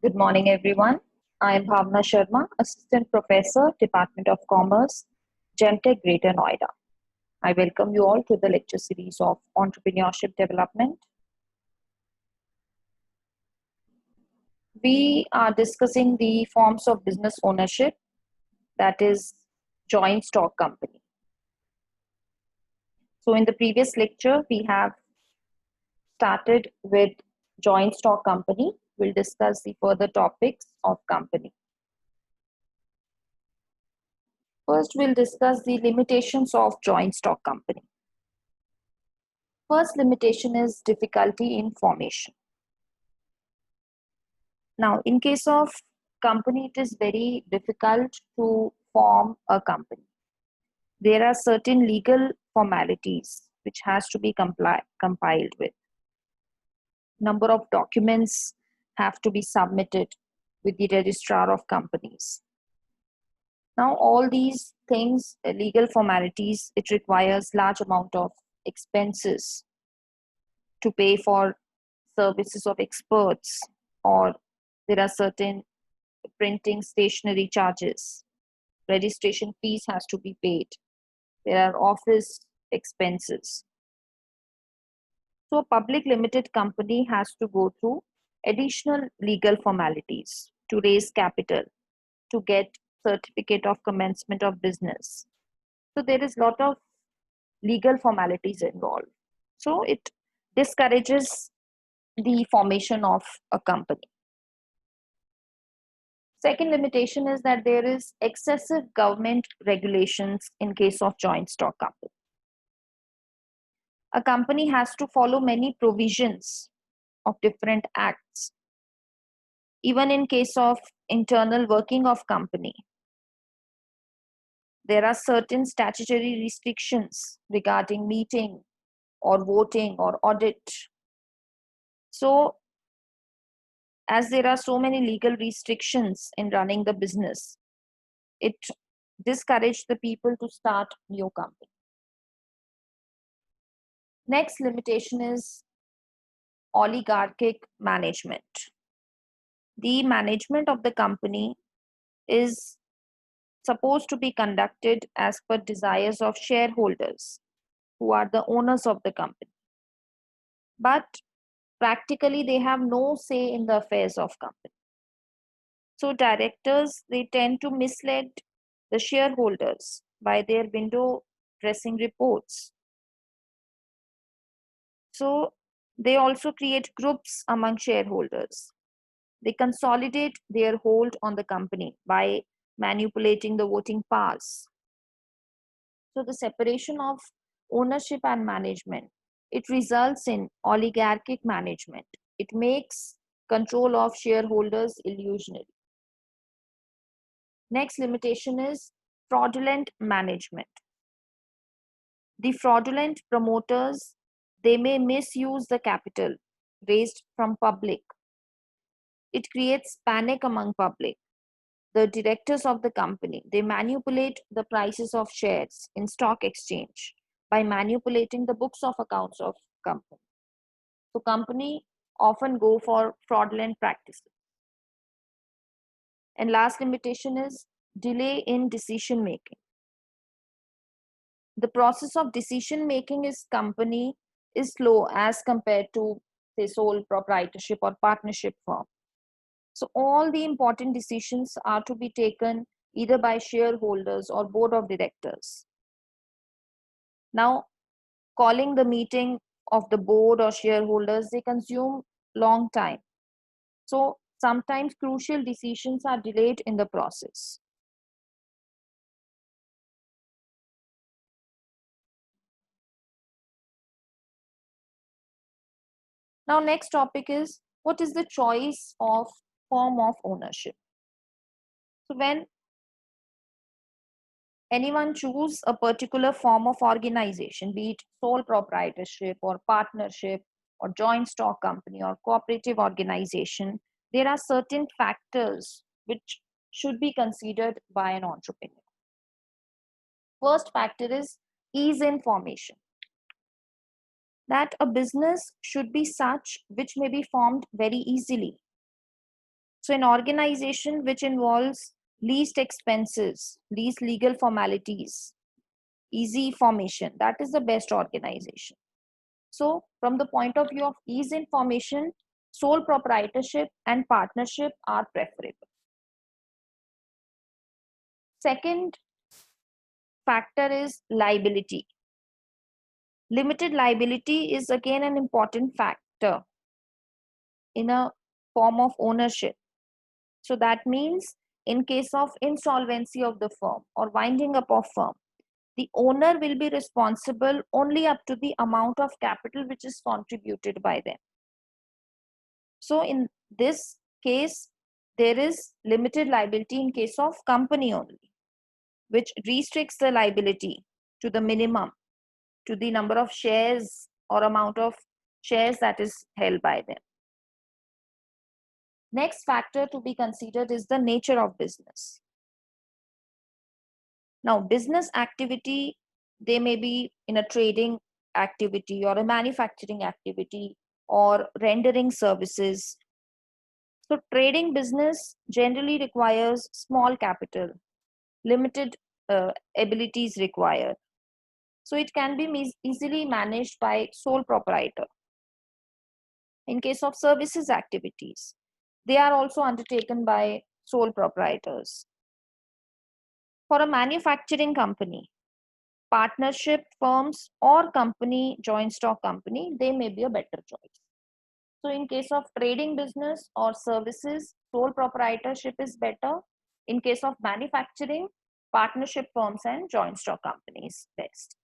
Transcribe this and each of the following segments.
Good morning, everyone. I am Bhavna Sharma, Assistant Professor, Department of Commerce, Gemtech Greater Noida. I welcome you all to the lecture series of Entrepreneurship Development. We are discussing the forms of business ownership, that is, joint stock company. So, in the previous lecture, we have started with joint stock company. We'll discuss the further topics of company. First, we'll discuss the limitations of joint stock company. First limitation is difficulty in formation. Now, in case of company, it is very difficult to form a company. There are certain legal formalities which has to be compiled with. Number of documents have to be submitted with the registrar of companies. Now, all these things, legal formalities, it requires large amount of expenses to pay for services of experts, or there are certain printing stationery charges. Registration fees has to be paid. There are office expenses. So a public limited company has to go through additional legal formalities to raise capital, to get certificate of commencement of business. So there is a lot of legal formalities involved. So it discourages the formation of a company. Second limitation is that there is excessive government regulations in case of joint stock company. A company has to follow many provisions of different acts. Even in case of internal working of company, there are certain statutory restrictions regarding meeting or voting or audit. So, as there are so many legal restrictions in running the business, it discourages the people to start new company. Next limitation is oligarchic management. The management of the company is supposed to be conducted as per desires of shareholders who are the owners of the company. But practically they have no say in the affairs of company. So directors, they tend to mislead the shareholders by their window dressing reports. So they also create groups among shareholders. They consolidate their hold on the company by manipulating the voting powers. So the separation of ownership and management, it results in oligarchic management. It makes control of shareholders illusionary. Next limitation is fraudulent management. The fraudulent promoters, they may misuse the capital raised from public. It creates panic among public. The directors of the company, they manipulate the prices of shares in stock exchange by manipulating the books of accounts of company. So company often go for fraudulent practices. And last limitation is delay in decision making. The process of decision making is company is slow as compared to say sole proprietorship or partnership firm. So all the important decisions are to be taken either by shareholders or board of directors. Now, calling the meeting of the board or shareholders, they consume long time. So sometimes crucial decisions are delayed in the process. Now, next topic is what is the choice of form of ownership? So when anyone choose a particular form of organization, be it sole proprietorship or partnership or joint stock company or cooperative organization, there are certain factors which should be considered by an entrepreneur. First factor is ease in formation. That a business should be such which may be formed very easily. So an organization which involves least expenses, least legal formalities, easy formation, that is the best organization. So from the point of view of ease in formation, sole proprietorship and partnership are preferable. Second factor is liability. Limited liability is again an important factor in a form of ownership. So that means in case of insolvency of the firm or winding up of firm, the owner will be responsible only up to the amount of capital which is contributed by them. So in this case, there is limited liability in case of company only, which restricts the liability to the minimum, to the number of shares or amount of shares that is held by them. Next factor to be considered is the nature of business. Now, business activity, they may be in a trading activity or a manufacturing activity or rendering services. So trading business generally requires small capital, limited abilities required. So it can be easily managed by sole proprietor. In case of services activities, they are also undertaken by sole proprietors. For a manufacturing company, partnership firms or company, joint stock company, they may be a better choice. So in case of trading business or services, sole proprietorship is better. In case of manufacturing, partnership firms and joint stock companies best.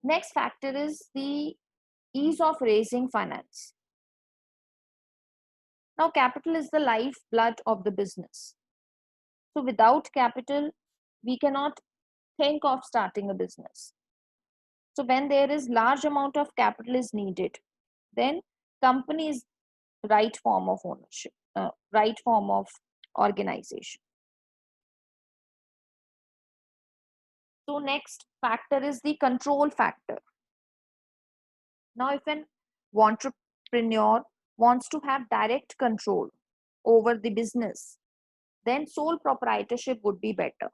Next factor is the ease of raising finance. Now, capital is the lifeblood of the business. So without capital, we cannot think of starting a business. So when there is large amount of capital is needed, then company is right form of ownership, right form of organization. So next factor is the control factor. Now, if an entrepreneur wants to have direct control over the business, then sole proprietorship would be better.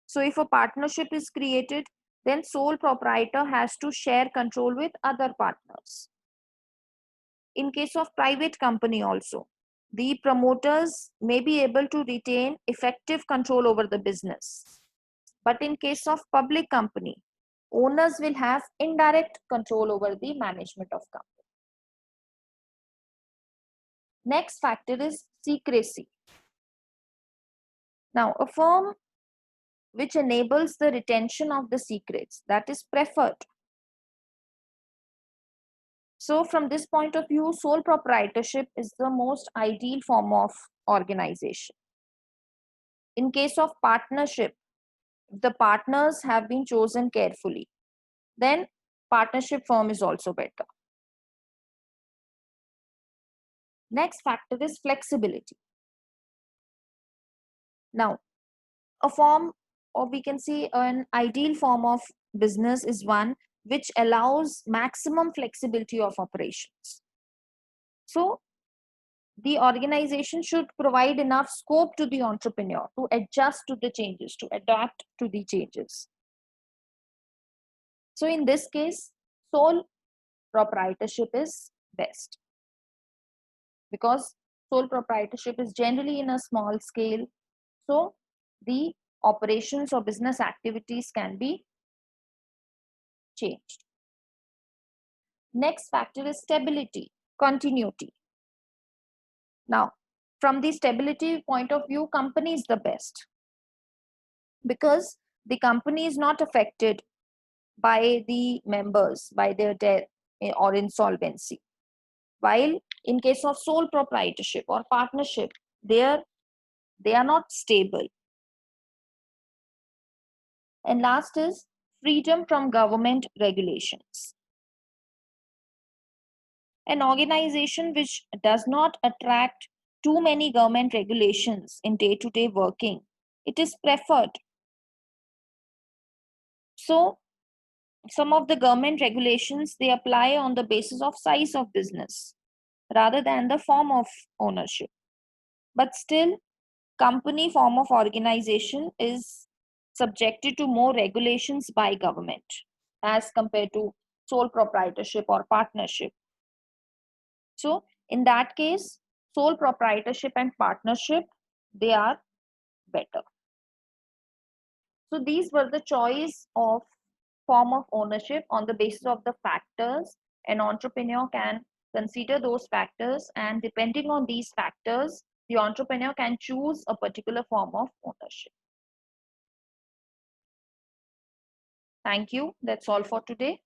So if a partnership is created, then sole proprietor has to share control with other partners. In case of private company also, the promoters may be able to retain effective control over the business. But in case of public company, owners will have indirect control over the management of company. Next factor is secrecy. Now, a firm which enables the retention of the secrets, that is preferred. So from this point of view, sole proprietorship is the most ideal form of organization. In case of partnership, if the partners have been chosen carefully, then partnership firm is also better. Next factor is flexibility. Now, a form, or we can see an ideal form of business is one which allows maximum flexibility of operations. So the organization should provide enough scope to the entrepreneur to adjust to the changes, to adapt to the changes. So in this case, sole proprietorship is best, because sole proprietorship is generally in a small scale. So the operations or business activities can be changed. Next factor is stability, continuity. Now, from the stability point of view, company is the best, because the company is not affected by the members, by their death or insolvency. While in case of sole proprietorship or partnership, they are not stable. And last is freedom from government regulations. An organization which does not attract too many government regulations in day-to-day working, it is preferred. So some of the government regulations, they apply on the basis of size of business. rather than the form of ownership. But still, company form of organization is subjected to more regulations by government as compared to sole proprietorship or partnership. So in that case, sole proprietorship and partnership, they are better. So these were the choice of form of ownership on the basis of the factors. An entrepreneur can consider those factors, and depending on these factors, the entrepreneur can choose a particular form of ownership. Thank you. That's all for today.